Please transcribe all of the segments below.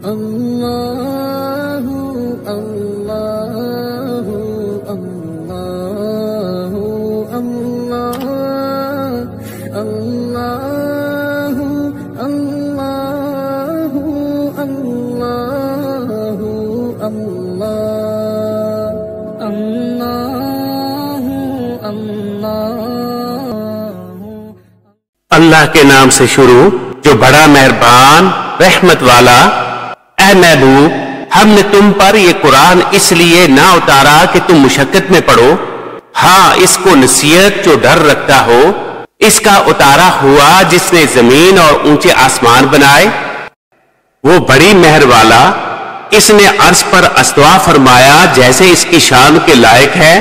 اللہ اللہ اللہ اللہ اللہ اللہ اللہ اللہ کے نام سے شروع جو بڑا مہربان رحمت والا۔ اے محبوب، ہم نے تم پر یہ قرآن اس لیے نہ اتارا کہ تم مشقت میں پڑو، ہاں اس کو نصیحت جو ڈر رکھتا ہو اس کا اتارا ہوا جس نے زمین اور اونچے آسمان بنائے، وہ بڑی مہر والا۔ اس نے عرش پر استوا فرمایا جیسے اس کی شان کے لائق ہے۔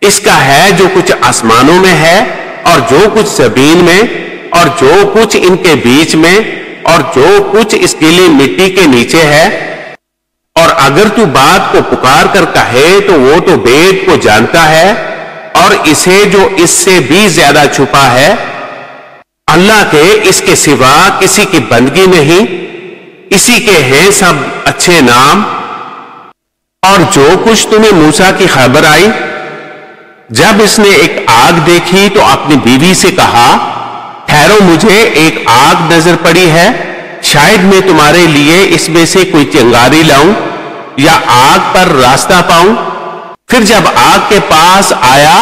اس کا ہے جو کچھ آسمانوں میں ہے اور جو کچھ زمین میں اور جو کچھ ان کے بیچ میں اور جو کچھ اس گیلی مٹی کے نیچے ہے۔ اور اگر تو بات کو پکار کر کہے تو وہ تو بید کو جانتا ہے اور اسے جو اس سے بھی زیادہ چھپا ہے۔ اللہ کے اس کے سوا کسی کی بندگی نہیں، اسی کے ہیں سب اچھے نام۔ اور جو کچھ تمہیں موسیٰ کی خبر آئی، جب اس نے ایک آگ دیکھی تو اپنی بیوی سے کہا، ٹھہرو مجھے ایک آگ نظر پڑی ہے، شاید میں تمہارے لیے اس میں سے کوئی چنگاری لاؤں یا آگ پر راستہ پاؤں۔ پھر جب آگ کے پاس آیا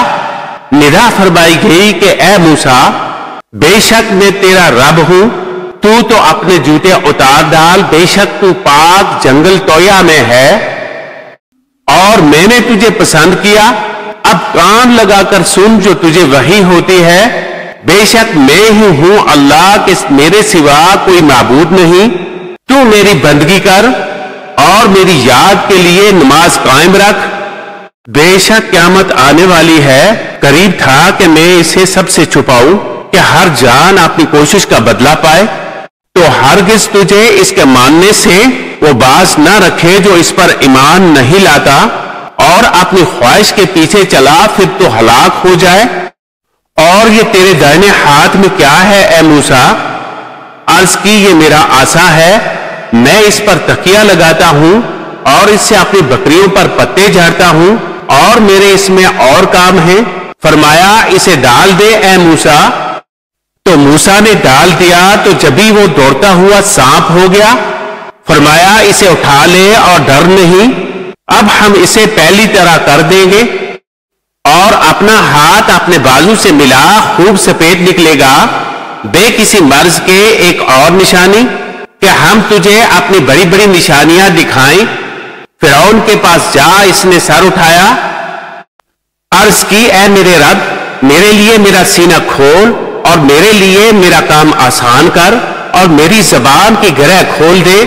ندا فرمائی گئی کہ اے موسیٰ، بے شک میں تیرا رب ہوں، تو اپنے جوتے اتار ڈال، بے شک تو پاک جنگل تویا میں ہے اور میں نے تجھے پسند کیا۔ اب کان لگا کر سن جو تجھے وحی ہوتی ہے، بے شک میں ہی ہوں اللہ کہ میرے سوا کوئی معبود نہیں۔ تو میری بندگی کر اور میری یاد کے لیے نماز قائم رکھ، بے شک قیامت آنے والی ہے، قریب تھا کہ میں اسے سب سے چھپاؤں کہ ہر جان اپنی کوشش کا بدلہ پائے۔ تو ہرگز تجھے اس کے ماننے سے وہ باز نہ رکھے جو اس پر ایمان نہیں لاتا اور اپنی خواہش کے پیچھے چلا پھر تو ہلاک ہو جائے۔ اور یہ تیرے دائنے ہاتھ میں کیا ہے اے موسیٰ؟ عرض کی یہ میرا عصا ہے، میں اس پر تکیہ لگاتا ہوں اور اس سے اپنی بکریوں پر پتے جھاڑتا ہوں اور میرے اس میں اور کام ہیں۔ فرمایا اسے ڈال دے اے موسیٰ، تو موسیٰ نے ڈال دیا تو جبھی وہ دوڑتا ہوا سانپ ہو گیا۔ فرمایا اسے اٹھا لے اور ڈر نہیں، اب ہم اسے پہلی طرح کر دیں گے۔ اور اپنا ہاتھ اپنے بازو سے ملا، خوب سفید نکلے گا، بے کسی مرض کے ایک اور نشانی کہ ہم تجھے اپنی بڑی بڑی نشانیاں دکھائیں۔ فرعون کے پاس جا، اس نے سر اٹھایا، عرض کی اے میرے رب، میرے لیے میرا سینہ کھول اور میرے لیے میرا کام آسان کر اور میری زبان کی گرہ کھول دے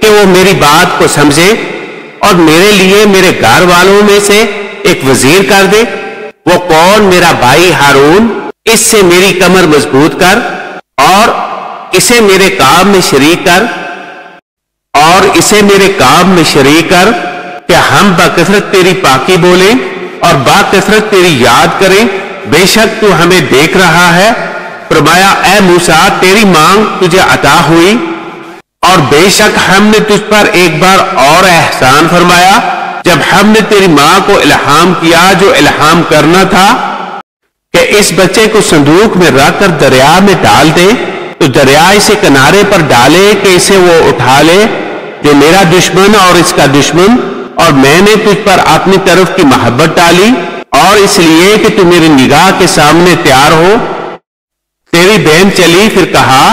کہ وہ میری بات کو سمجھے، اور میرے لیے میرے گھر والوں میں سے ایک وزیر کر دے۔ وہ کون؟ میرا بھائی ہارون، اس سے میری کمر مضبوط کر اور اسے میرے کام میں شریک کر کہ ہم بکثرت تیری پاکی بولیں اور بکثرت تیری یاد کریں، بے شک تو ہمیں دیکھ رہا ہے۔ فرمایا اے موسیٰ، تیری مانگ تجھے عطا ہوئی اور بے شک ہم نے تجھ پر ایک بار اور احسان فرمایا جب ہم نے تیری ماں کو الہام کیا جو الہام کرنا تھا کہ اس بچے کو صندوق میں رکھ کر دریا میں ڈال دے، تو دریا اسے کنارے پر ڈالے کہ اسے وہ اٹھا لے جو میرا دشمن اور اس کا دشمن، اور میں نے تجھ پر اپنی طرف کی محبت ڈالی اور اس لیے کہ تو میری نگاہ کے سامنے تیار ہو۔ تیری بہن چلی، پھر کہا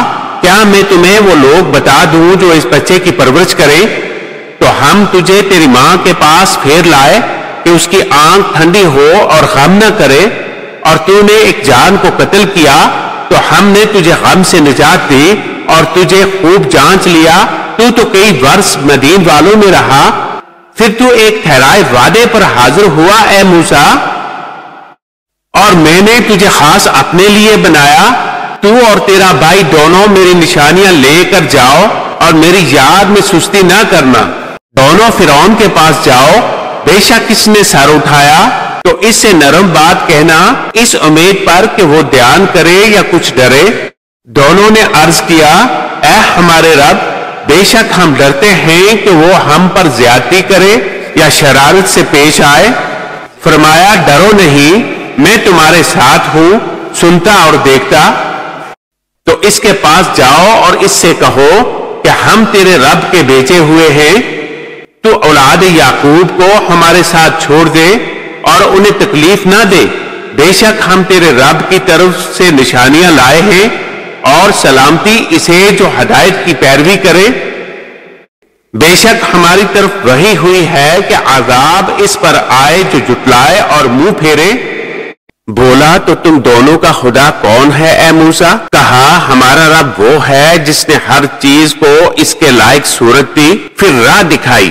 کیا میں تمہیں وہ لوگ بتا دوں جو اس بچے کی پرورش کریں؟ تو ہم تجھے تیری ماں کے پاس پھیر لائے کہ اس کی آنکھ ٹھنڈی ہو اور غم نہ کرے، اور تو نے ایک جان کو قتل کیا تو ہم نے تجھے غم سے نجات دی اور تجھے خوب جانچ لیا۔ تو کئی برس مدین والوں میں رہا، پھر تو ایک ٹھہرائے وعدے پر حاضر ہوا اے موسیٰ، اور میں نے تجھے خاص اپنے لیے بنایا۔ تو اور تیرا بھائی دونوں میری نشانیاں لے کر جاؤ اور میری یاد میں سستی نہ کرنا۔ دونوں فرعون کے پاس جاؤ، بے شک اس نے سر اٹھایا تو اس سے نرم بات کہنا، اس امید پر کہ وہ دھیان کرے یا کچھ ڈرے۔ دونوں نے عرض کیا اے ہمارے رب، بے شک ہم ڈرتے ہیں کہ وہ ہم پر زیادتی کرے یا شرارت سے پیش آئے۔ فرمایا ڈرو نہیں، میں تمہارے ساتھ ہوں، سنتا اور دیکھتا۔ تو اس کے پاس جاؤ اور اس سے کہو کہ ہم تیرے رب کے بیچے ہوئے ہیں، تو اولاد یعقوب کو ہمارے ساتھ چھوڑ دے اور انہیں تکلیف نہ دے۔ بے شک ہم تیرے رب کی طرف سے نشانیاں لائے ہیں، اور سلامتی اسے جو ہدایت کی پیروی کرے۔ بے شک ہماری طرف وحی ہوئی ہے کہ عذاب اس پر آئے جو جھٹلائے اور منہ پھیرے۔ بولا تو تم دونوں کا خدا کون ہے اے موسیٰ؟ کہا ہمارا رب وہ ہے جس نے ہر چیز کو اس کے لائق صورت دی، پھر راہ دکھائی۔